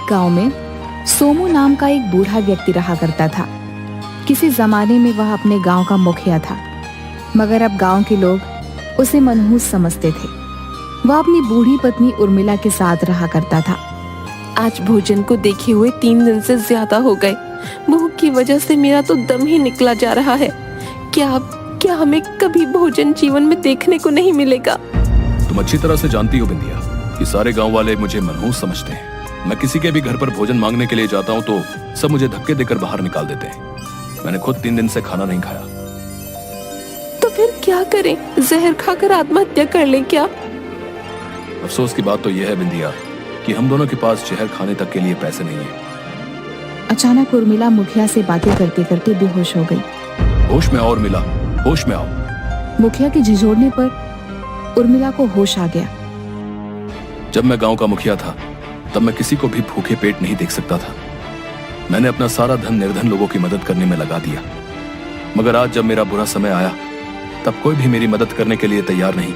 गांव में सोमू नाम का एक बूढ़ा व्यक्ति रहा करता था। किसी जमाने में वह अपने गांव का मुखिया था, मगर अब गांव के लोग उसे मनहूस समझते थे। वह अपनी बूढ़ी पत्नी उर्मिला के साथ रहा करता था। आज भोजन को देखे हुए 3 दिन से ज्यादा हो गए। भूख की वजह से मेरा तो दम ही निकला जा रहा है। क्या हमें कभी भोजन जीवन में देखने को नहीं मिलेगा? तुम अच्छी तरह से जानती हो बिंदिया कि सारे गांव वाले मुझे मनहूस समझते हैं। मैं किसी के भी घर पर भोजन मांगने के लिए जाता हूँ तो सब मुझे धक्के देकर बाहर निकाल देते हैं। मैंने खुद 3 दिन से खाना नहीं खाया। तो फिर क्या करें? जहर खाकर आत्महत्या कर लें क्या? अफसोस की बात तो यह है बिंदिया कि हम दोनों के पास जहर खाने तक के लिए पैसे नहीं है। अचानक उर्मिला मुखिया से बातें करते करते बेहोश हो गई। होश में आओ उर्मिला, होश में आओ। मुखिया के झिझोड़ने पर उर्मिला को होश आ गया। जब मैं गांव का मुखिया था तब मैं किसी को भी भूखे पेट नहीं देख सकता था। मैंने अपना सारा धन निर्धन लोगों की मदद करने में लगा दिया, मगर आज जब मेरा बुरा समय आया तब कोई भी मेरी मदद करने के लिए तैयार नहीं।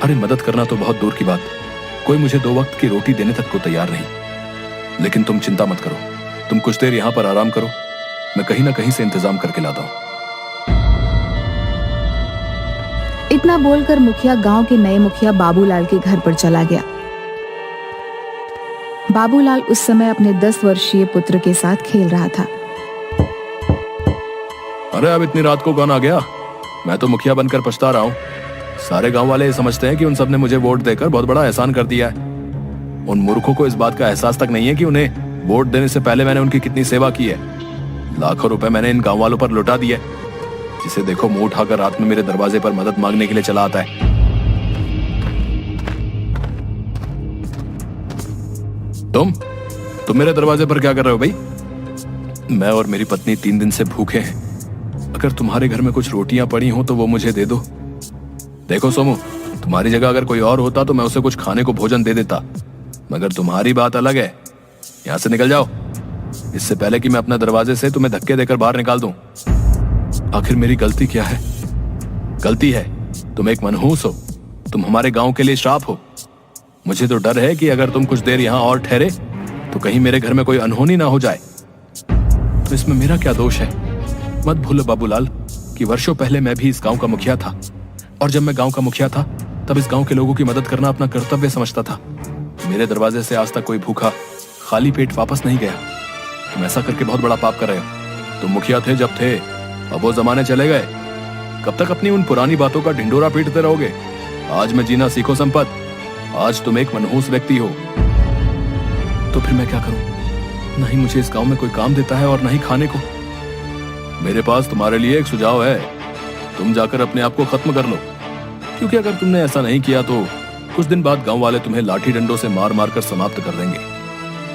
अरे मदद करना तो बहुत दूर की बात, कोई मुझे 2 वक्त की रोटी देने तक को तैयार नहीं। लेकिन तुम चिंता मत करो, तुम कुछ देर यहाँ पर आराम करो, मैं कहीं ना कहीं से इंतजाम करके लाता हूँ। इतना बोलकर मुखिया गांव के नए मुखिया बाबूलाल के घर पर चला गया। बाबूलाल उस समय अपने 10 वर्षीय पुत्र के साथ खेल रहा था। अरे अब इतनी रात को कौन आ गया? मैं तो मुखिया बनकर पछता रहा हूँ। सारे गांव वाले समझते हैं कि उन सब ने मुझे वोट देकर बहुत बड़ा एहसान कर दिया है। उन मूर्खों को इस बात का एहसास तक नहीं है कि उन्हें वोट देने से पहले मैंने उनकी कितनी सेवा की है। लाखों रुपए मैंने इन गांव वालों पर लुटा दिए। जिसे देखो मुंह उठाकर रात में मेरे दरवाजे पर मदद मांगने के लिए चला आता है। तुम मेरे दरवाजे पर क्या कर रहे हो भाई? मैं और मेरी पत्नी 3 दिन से भूखे हैं। अगर तुम्हारे घर में कुछ रोटियां पड़ी हो तो वो मुझे दे दो। देखो सोमू, तुम्हारी जगह अगर कोई और होता तो मैं उसे कुछ खाने को भोजन दे देता, मगर तुम्हारी बात अलग है। यहां से निकल जाओ, इससे पहले कि मैं अपने दरवाजे से तुम्हें धक्के देकर बाहर निकाल दूं। आखिर मेरी गलती क्या है? गलती है तुम एक मनहूस हो, तुम हमारे गांव के लिए श्राप हो। मुझे तो डर है कि अगर तुम कुछ देर यहां और ठहरे तो कहीं मेरे घर में कोई अनहोनी ना हो जाए। तो इसमें मेरा क्या दोष है? मत भूलो बाबूलाल कि वर्षों पहले मैं भी इस गांव का मुखिया था, और जब मैं गांव का मुखिया था तब इस गांव के लोगों की मदद करना अपना कर्तव्य समझता था। मेरे दरवाजे से आज तक कोई भूखा खाली पेट वापस नहीं गया। तुम ऐसा करके बहुत बड़ा पाप कर रहे हो। तुम मुखिया थे जब थे, अब वो जमाने चले गए। कब तक अपनी उन पुरानी बातों का ढिंडोरा पीटते रहोगे? आज में जीना सीखो संपत। आज तुम एक मनहूस व्यक्ति हो। तो फिर मैं क्या करूं? नहीं मुझे इस गांव में कोई काम देता है और नहीं खाने को। मेरे पास तुम्हारे लिए एक सुझाव है, तुम जाकर अपने आप को खत्म कर लो, क्योंकि अगर तुमने ऐसा नहीं किया तो कुछ दिन बाद गांव वाले तुम्हें लाठी डंडों से मार मार कर समाप्त कर देंगे।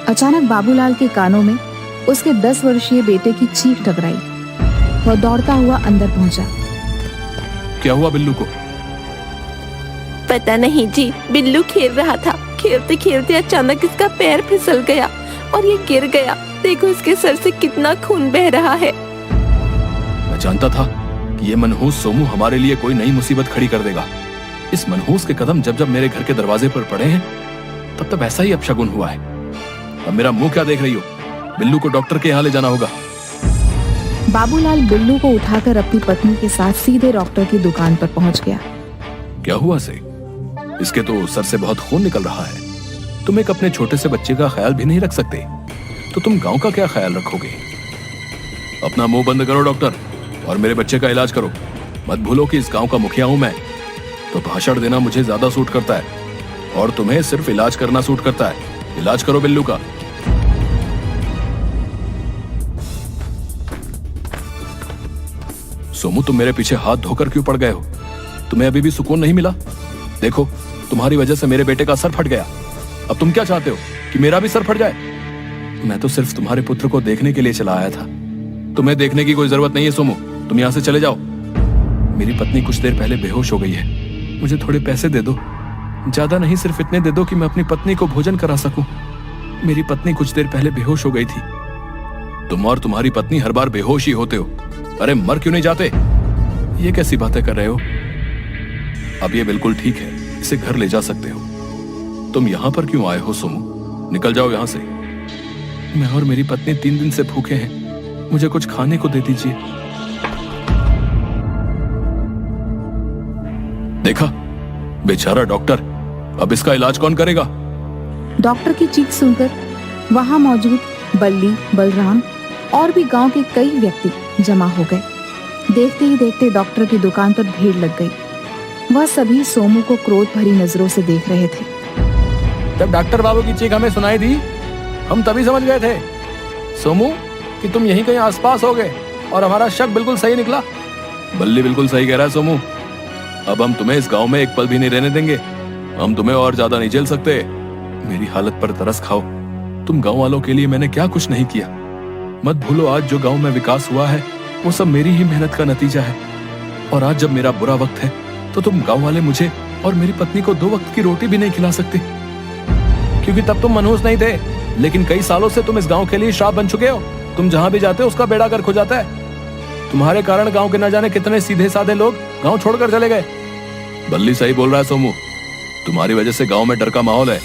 अचानक बाबूलाल के कानों में उसके 10 वर्षीय बेटे की चीख टकराई। वह दौड़ता हुआ अंदर पहुंचा। क्या हुआ बिल्लू को? पता नहीं जी, बिल्लू खेल रहा था। खेलते खेलते अचानक इसका पैर फिसल गया और ये गिर गया। देखो इसके सर से कितना खून बह रहा है। मैं जानता था कि ये मनहूस सोमू हमारे लिए कोई नई मुसीबत खड़ी कर देगा। इस मनहूस के कदम जब जब मेरे घर के दरवाजे पर पड़े हैं तब तब ऐसा ही अपशगुन हुआ है। अब मेरा मुंह क्या देख रही हो? बिल्लू को डॉक्टर के यहाँ ले जाना होगा। बाबूलाल बिल्लू को उठाकर अपनी पत्नी के साथ सीधे डॉक्टर की दुकान पर पहुंच गया। क्या हुआ से? इसके तो सर से बहुत खून निकल रहा है। तुम एक अपने छोटे से बच्चे का ख्याल भी नहीं रख सकते, तो तुम गांव का क्या ख्याल रखोगे? अपना मुंह बंद करो डॉक्टर, और मेरे बच्चे का इलाज करो। मत भूलो कि इस गांव का मुखिया हूं मैं, तो भाषण देना मुझे ज्यादा सूट करता है, और तुम्हें सिर्फ इलाज करना सूट करता है। इलाज करो बिल्लू का। सोमू, तुम मेरे पीछे हाथ धोकर क्यों पड़ गए हो? तुम्हें अभी भी सुकून नहीं मिला? देखो, तुम्हारी वजह से मेरे बेटे का सर फट गया। अब तुम क्या चाहते हो कि मेरा भी सर फट जाए? मैं तो सिर्फ तुम्हारे पुत्र को देखने के लिए चला आया था। तुम्हें देखने की कोई जरूरत नहीं है सोमू, तुम यहाँ से चले जाओ। मेरी पत्नी कुछ देर पहले बेहोश हो गई है, मुझे थोड़े पैसे दे दो। ज्यादा नहीं, सिर्फ इतने दे दो कि मैं अपनी पत्नी को भोजन करा सकूं। मेरी पत्नी कुछ देर पहले बेहोश हो गई थी। तुम और तुम्हारी पत्नी हर बार बेहोश ही होते हो। अरे मर क्यों नहीं जाते? ये कैसी बातें कर रहे हो? अब ये बिल्कुल ठीक है, इसे घर ले जा सकते हो। तुम यहाँ पर क्यों आए हो सोमू? निकल जाओ यहाँ से। मैं और मेरी पत्नी 3 दिन से भूखे हैं, मुझे कुछ खाने को दे दीजिए। देखा, बेचारा डॉक्टर, अब इसका इलाज कौन करेगा? डॉक्टर की चीख सुनकर वहां मौजूद बल्ली, बलराम और भी गांव के कई व्यक्ति जमा हो गए। देखते ही देखते डॉक्टर की दुकान पर भीड़ लग गई। वह सभी सोमू को क्रोध भरी नजरों से देख रहे थे। जब डॉक्टर बाबू की चीख हमें सुनाई दी, हम तभी समझ गए थे सोमू कि तुम यहीं कहीं आसपास होगे, और हमारा शक बिल्कुल सही निकला। बल्ली बिल्कुल सही कह रहा है सोमू, अब हम तुम्हें इस गांव में एक पल भी नहीं रहने देंगे। हम तुम्हें और ज्यादा नहीं झेल सकते। मेरी हालत पर तरस खाओ। तुम गांव वालों के लिए मैंने क्या कुछ नहीं किया। मत भूलो, आज जो गांव में विकास हुआ है वो सब मेरी ही मेहनत का नतीजा है। और आज जब मेरा बुरा वक्त है तो तुम गांव वाले मुझे और मेरी पत्नी को 2 वक्त की रोटी भी नहीं खिला सकते, क्योंकि तब तुम मनहूस नहीं थे। लेकिन कई सालों से तुम इस गांव के लिए श्राप बन चुके हो। तुम जहां भी जाते हो उसका बेड़ा गर्क हो जाता है। तुम्हारे कारण गांव के न जाने कितने सीधे साधे लोग गांव छोड़कर चले गए। बल्ली सही बोल रहा है सोमू, तुम्हारी वजह से गांव में डर का माहौल है।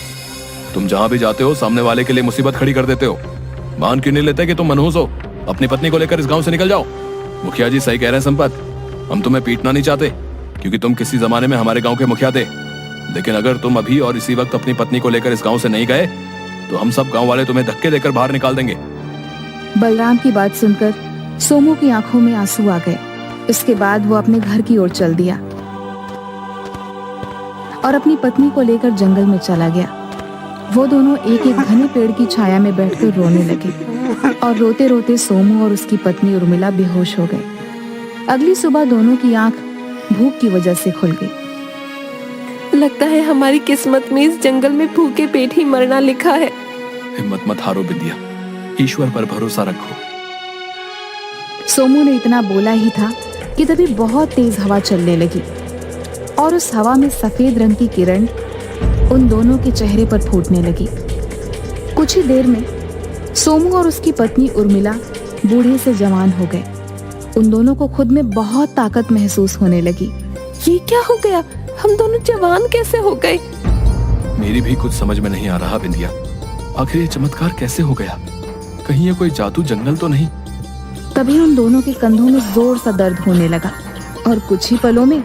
तुम जहां भी जाते हो सामने वाले के लिए मुसीबत खड़ी कर देते हो। मान क्यों नहीं लेते कि तुम मनहूस हो? अपनी पत्नी को लेकर इस गांव से निकल जाओ। मुखिया जी सही कह रहे हैं संपत, हम तुम्हें पीटना नहीं चाहते, क्योंकि तुम किसी जमाने में हमारे गांव के मुखिया थे। लेकिन अगर तुम अभी और इसी वक्त अपनी पत्नी को लेकर इस गांव से नहीं गए तो हम सब गांव वाले तुम्हें धक्के देकर बाहर निकाल देंगे। बलराम की बात सुनकर सोमू की आंखों में आंसू आ गए। इसके बाद वो अपने घर की ओर चल दिया और अपनी पत्नी को लेकर जंगल में चला गया। वो दोनों एक एक घने पेड़ की छाया में बैठकर रोने लगे और रोते रोते सोमू और उसकी पत्नी उर्मिला बेहोश हो गए। अगली सुबह दोनों की आंख भूख की वजह से खुल गई। लगता है हमारी किस्मत में इस जंगल में भूखे पेट ही मरना लिखा है। हिम्मत मत हारो बिंदिया, ईश्वर पर भरोसा रखो। सोमू ने इतना बोला ही था कि तभी बहुत तेज हवा चलने लगी और उस हवा में सफेद रंग की किरण उन दोनों के चेहरे पर फूटने लगी। कुछ ही देर में सोमू और उसकी पत्नी उर्मिला बूढ़े से जवान हो गए। उन दोनों को खुद में बहुत ताकत महसूस होने लगी। ये क्या हो गया? हम दोनों जवान कैसे हो गए? मेरी भी कुछ समझ में नहीं आ रहा बिंदिया, आखिर ये चमत्कार कैसे हो गया? कहीं ये कोई जादू जंगल तो नहीं? तभी उन दोनों के कंधों में जोर सा दर्द होने लगा और कुछ ही पलों में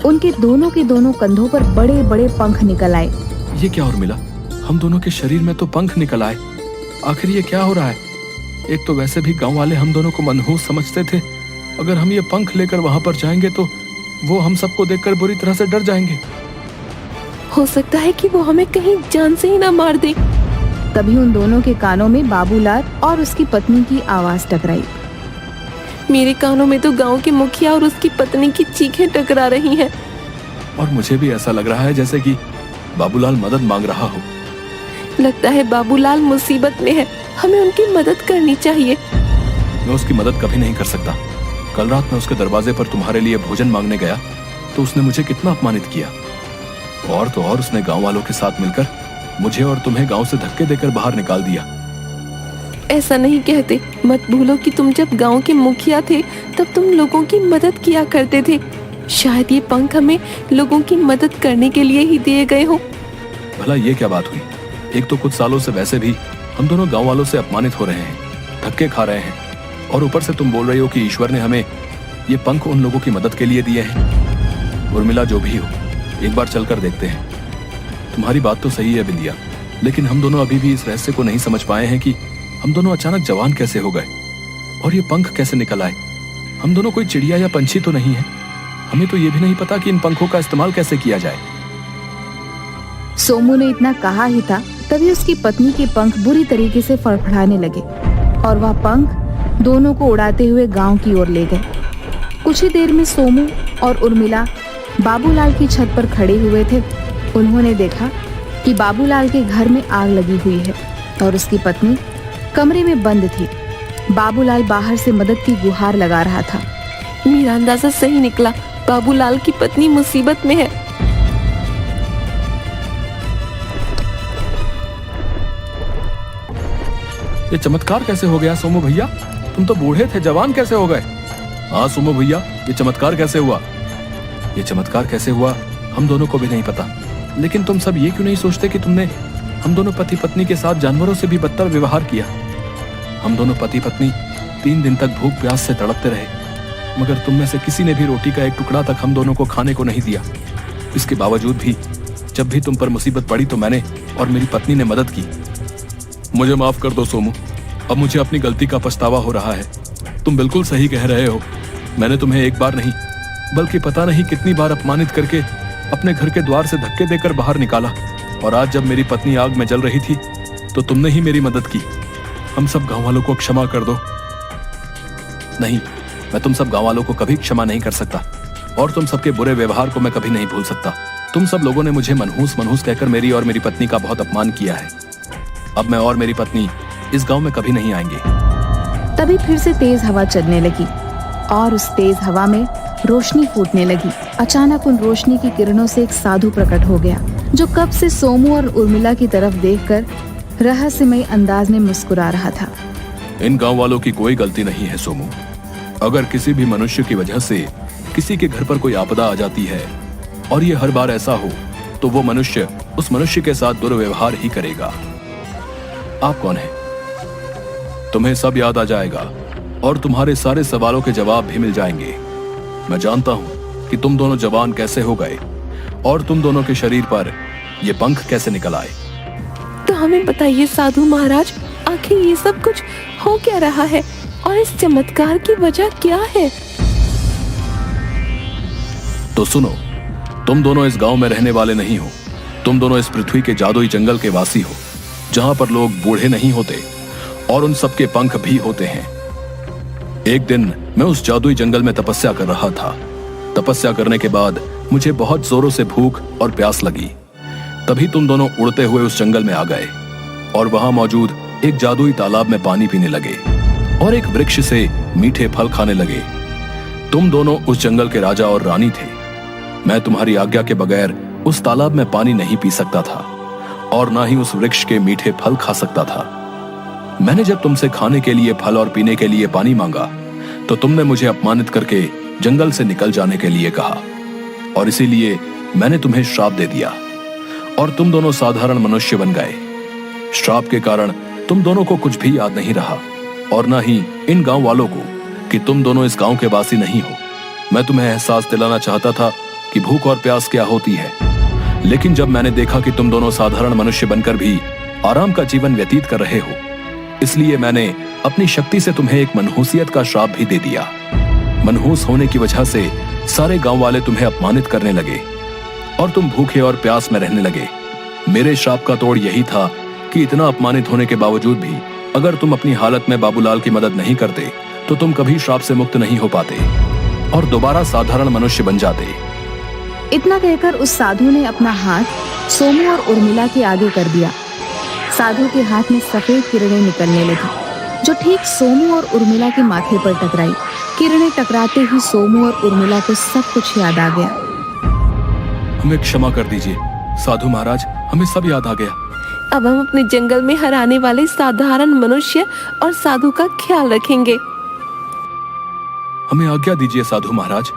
उनके दोनों के दोनों कंधों पर बड़े बड़े पंख निकल आए। ये क्या उर्मिला, हम दोनों के शरीर में तो पंख निकल आए। आखिर ये क्या हो रहा है? एक तो वैसे भी गांव वाले हम दोनों को मनहूस समझते थे। अगर हम ये पंख लेकर वहां पर जाएंगे तो वो हम सबको देखकर बुरी तरह से डर जाएंगे। हो सकता है कि वो हमें कहीं जान से ही ना मार दे। तभी उन दोनों के कानों में बाबूलाल और उसकी पत्नी की आवाज टकराई। मेरे कानों में तो गांव के मुखिया और उसकी पत्नी की चीखें टकरा रही हैं। और मुझे भी ऐसा लग रहा है जैसे कि बाबूलाल मदद मांग रहा हो। लगता है बाबूलाल मुसीबत में है, हमें उनकी मदद करनी चाहिए। मैं उसकी मदद कभी नहीं कर सकता। कल रात मैं उसके दरवाजे पर तुम्हारे लिए भोजन मांगने गया तो उसने मुझे कितना अपमानित किया। और तो और उसने गांव वालों के साथ मिलकर मुझे और तुम्हें गांव से धक्के देकर बाहर निकाल दिया। ऐसा नहीं कहते। मत भूलो कि तुम जब गांव के मुखिया थे तब तुम लोगों की मदद किया करते थे। शायद ये पंख हमें लोगों की मदद करने के लिए ही दिए गए हो। भला ये क्या बात हुई? एक तो कुछ सालों से वैसे भी हम दोनों गांव वालों से अपमानित हो रहे हैं, धक्के खा रहे हैं, और ऊपर से तुम बोल रही हो कि ईश्वर ने हमें ये पंख उन लोगों की मदद के लिए दिए हैं। उर्मिला, जो भी हो, एक बार चलकर देखते हैं। तुम्हारी बात तो सही है बिंदिया, लेकिन हम दोनों अभी भी इस रहस्य को नहीं समझ पाए हैं कि हम दोनों अचानक जवान कैसे हो गए और ये पंख कैसे निकल आए। हम दोनों कोई चिड़िया या पंछी तो नहीं है। हमें तो ये भी नहीं पता कि इन पंखों का इस्तेमाल कैसे किया जाए। सोमू ने इतना कहा ही था तभी उसकी पत्नी के पंख बुरी तरीके से फड़फड़ाने लगे और वह पंख दोनों को उड़ाते हुए गांव की ओर ले गए। कुछ ही देर में सोमू और उर्मिला बाबूलाल की छत पर खड़े हुए थे। उन्होंने देखा कि बाबूलाल के घर में आग लगी हुई है और उसकी पत्नी कमरे में बंद थी। बाबूलाल बाहर से मदद की गुहार लगा रहा था। मेरा अंदाजा सही निकला, बाबूलाल की पत्नी मुसीबत में है। ये चमत्कार कैसे हो गया सोमू भैया? तुम तो बूढ़े थे, जवान कैसे हो गए? हाँ सोमू भैया, ये चमत्कार कैसे हुआ? ये चमत्कार कैसे हुआ हम दोनों को भी नहीं पता। लेकिन तुम सब ये क्यों नहीं सोचते कि तुमने हम दोनों पति पत्नी के साथ जानवरों से भी बदतर व्यवहार किया? हम दोनों पति पत्नी 3 दिन तक भूख प्यास से तड़पते रहे, मगर तुम में से किसी ने भी रोटी का एक टुकड़ा तक हम दोनों को खाने को नहीं दिया। इसके बावजूद भी जब भी तुम पर मुसीबत पड़ी तो मैंने और मेरी पत्नी ने मदद की। मुझे माफ कर दो सोमू, अब मुझे अपनी गलती का पछतावा हो रहा है। तुम बिल्कुल सही कह रहे हो, मैंने तुम्हें एक बार नहीं बल्कि पता नहीं कितनी बार अपमानित करके अपने घर के द्वार से धक्के देकर बाहर निकाला, और आज जब मेरी पत्नी आग में जल रही थी तो तुमने ही मेरी मदद की। हम सब गांव वालों को क्षमा कर दो। नहीं, मैं तुम सब गांव वालों को कभी क्षमा नहीं कर सकता, और तुम सबके बुरे व्यवहार को मैं कभी नहीं भूल सकता। तुम सब लोगों ने मुझे मनहूस मनहूस कहकर मेरी और मेरी पत्नी का बहुत अपमान किया है। अब मैं और मेरी पत्नी इस गांव में कभी नहीं आएंगे। तभी फिर से तेज हवा चलने लगी और उस तेज हवा में रोशनी फूटने लगी। अचानक उन रोशनी की किरणों से एक साधु प्रकट हो गया, जो कब से सोमू और उर्मिला की तरफ देखकर रहस्यमय अंदाज में मुस्कुरा रहा था। इन गांव वालों की कोई गलती नहीं है सोमू। अगर किसी भी मनुष्य की वजह से किसी के घर पर कोई आपदा आ जाती है और ये हर बार ऐसा हो, तो वो मनुष्य उस मनुष्य के साथ दुर्व्यवहार ही करेगा। आप कौन हैं? तुम्हें सब याद आ जाएगा और तुम्हारे सारे सवालों के जवाब भी मिल जाएंगे। मैं जानता हूं कि तुम दोनों जवान कैसे हो गए और तुम दोनों के शरीर पर ये पंख कैसे निकल आए। तो हमें बताइए साधु महाराज, आखिर ये सब कुछ हो क्या रहा है और इस चमत्कार की वजह क्या है? तो सुनो, तुम दोनों इस गांव में रहने वाले नहीं हो। तुम दोनों इस पृथ्वी के जादुई जंगल के वासी हो, जहां पर लोग बूढ़े नहीं होते और उन सबके पंख भी होते हैं। एक दिन मैं उस जादुई जंगल में तपस्या कर रहा था। तपस्या करने के बाद मुझे बहुत जोरों से भूख और प्यास लगी। तभी तुम दोनों उड़ते हुए उस जंगल में आ गए और वहां मौजूद एक जादुई तालाब में पानी पीने लगे और एक वृक्ष से मीठे फल खाने लगे। तुम दोनों उस जंगल के राजा और रानी थे। मैं तुम्हारी आज्ञा के बगैर उस तालाब में पानी नहीं पी सकता था और ना ही उस वृक्ष के मीठे फल खा सकता था। मैंने जब तुमसे खाने के लिए फल और पीने के लिए पानी मांगा तो तुमने मुझे अपमानित करके जंगल से निकल जाने के लिए कहा, और इसीलिए मैंने तुम्हें श्राप दे दिया और तुम दोनों साधारण मनुष्य बन गए। श्राप के कारण तुम दोनों को कुछ भी याद नहीं रहा और ना ही इन गांव वालों को कि तुम दोनों इस गांव के वासी नहीं हो। मैं तुम्हें एहसास दिलाना चाहता था कि भूख और प्यास क्या होती है, लेकिन जब मैंने देखा कि तुम दोनों साधारण मनुष्य बनकर भी आराम का जीवन व्यतीत कर रहे हो, इसलिए मैंने अपनी शक्ति से तुम्हें एक मनहूसियत का श्राप भी दे दिया। मनहूस होने की वजह से सारे गांव वाले तुम्हें अपमानित करने लगे और तुम भूखे और प्यास में रहने लगे। मेरे श्राप का तोड़ यही था कि इतना अपमानित होने के बावजूद भी अगर तुम अपनी हालत में बाबूलाल की मदद नहीं करते तो तुम कभी श्राप से मुक्त नहीं हो पाते और दोबारा साधारण मनुष्य बन जाते। इतना कहकर उस साधु ने अपना हाथ सोमू और उर्मिला के आगे कर दिया। साधु के हाथ में सफेद किरणें निकलने लगी, जो ठीक सोमू और उर्मिला के माथे पर टकराई। किरणें टकराते ही सोमू और उर्मिला को सब कुछ याद आ गया। हमें क्षमा कर दीजिए साधु महाराज, हमें सब याद आ गया। अब हम अपने जंगल में हराने वाले साधारण मनुष्य और साधु का ख्याल रखेंगे। हमें आज्ञा दीजिए साधु महाराज,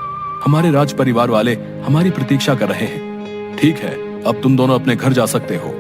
हमारे राज परिवार वाले हमारी प्रतीक्षा कर रहे हैं। ठीक है, अब तुम दोनों अपने घर जा सकते हो।